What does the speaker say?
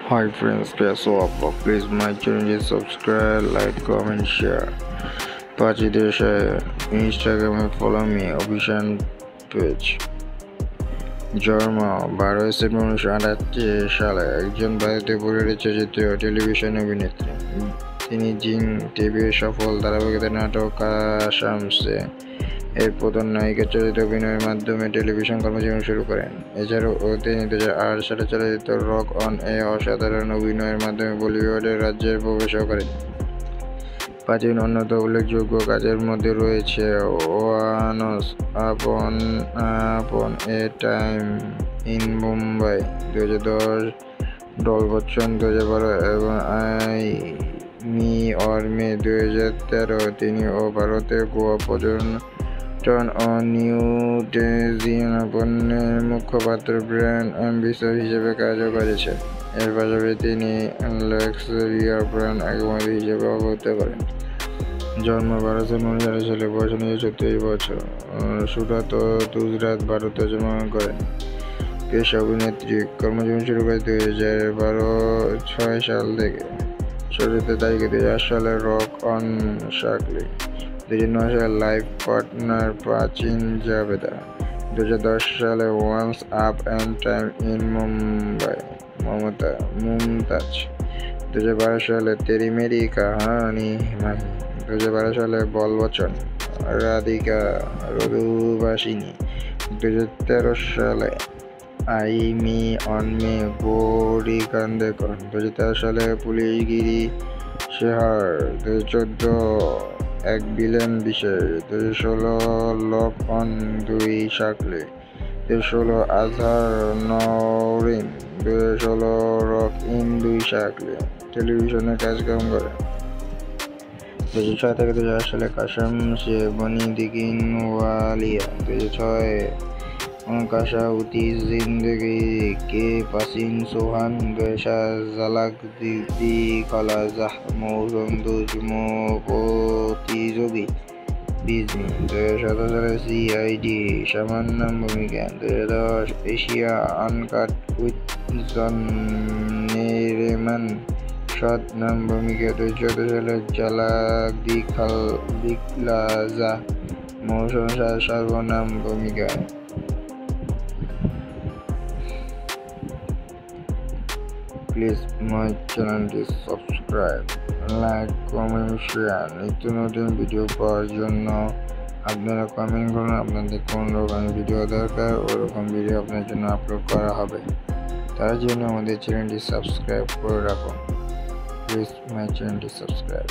Hi friends, कैसे हो आप लोग? Please my channel subscribe, like, comment, share. पाँच देश है इंस्टाग्राমে ফলো মি অফিশিয়াল পেজ। জন্ম 12 সেপ্টেম্বর 1988 সালে একজন ভারতীয় পরিবারের চলচ্চিত্র ও টেলিভিশন অভিনেত্রী। তিনি জিং টিভির সফল ধারাবাহিকতা নাটক কাসামসে এর প্রধান নায়িকার চরিত্রে অভিনয়ের মাধ্যমে টেলিভিশন কর্মজীবন শুরু করেন। এছাড়াও তিনি 2008 সালে চলচ্চিত্র রক অন এ অসাধারণ অভিনয়ের মাধ্যমে বলিউডের রাজ্যে প্রবেশও করেন। পাঁচটি অন্যতম উল্লেখযোগ্য কাজের মধ্যে রয়েছে once upon a time in Mumbai 2010, Bol Bachchan 2012 এবং আই মি অর মে 2013। তিনি ও ভারতের গোয়া পর্যটন ও নিউ ডেজিয়ান পণ্যের মুখপাত্র ব্র্যান্ড অ্যাম্বাসেডর হিসেবে কাজও করেছেন। এর পাশাপাশি তিনি লাক্সারিয়ার ব্র্যান্ড আইকন হিসেবে অবহিত করেন। জন্ম 12 সেপ্টেম্বর সালে, বয়স 36 বছর, সুরাত ও গুজরাট, ভারতে জন্মগ্রহণ করেন। পেশা অভিনেত্রী, কর্মজীবন শুরু করে 2006 সাল থেকে। চরিত্রের তালিকা 2008 সালে রক অন শাকলি, 2009 সালে লাইফ পার্টনার প্রাচীন জাভেদা, 2010 সালে ওয়ান্স আপ এন্ড টাইম ইন মুম্বাই মুমতাজ, 2012 সালে তেরি মেরি কাহানি মাহি, 2012 সালে বল বচন রাধিকা রঘুবাসিনী, 2013 সালে আই মি অন মে গৌরী কান্দেকর, 2013 সালে পুলিশগিরি শেহার, 2014 এক ভিলেন বিশেষ, 2016 লক অন দুই শাকলি, 2016 আজহার নওরিন, 2016 রক ইন দুই শাকলি টেলিভিশনে কাজকর্ম করে। 2006 থেকে 2008 সালে কাসম সে বনি দিগিন ওয়ালিয়া, 2006 কাশা উতি জিন্দগি কে পাসিন সোহান, 2007 জালাক দি কলা জাহ মৌসুম দুজমো প্রতিযোগী বিজনি, 2017 সালে সিআইডি সামান্য ভূমিকা, 2010 এশিয়া আনকাট উইথ জন নেরেমান সৎ নাম ভূমিকা, 2014 সালে জালাক দিখলা যা মৌসুম সর্বনাম ভূমিকায়। প্লিজ মাই চ্যানেলটি সাবস্ক্রাইব, লাইক, কমেন্ট, শেয়ার। নিত্য নতুন ভিডিও পাওয়ার জন্য আপনারা কমেন্ট করুন আপনাদের কোন রকম ভিডিও দরকার, ওরকম ভিডিও আপনার জন্য আপলোড করা হবে। তার জন্য আমাদের চ্যানেলটি সাবস্ক্রাইব করে রাখুন। প্লিজ মাই চ্যানেলটি সাবস্ক্রাইব।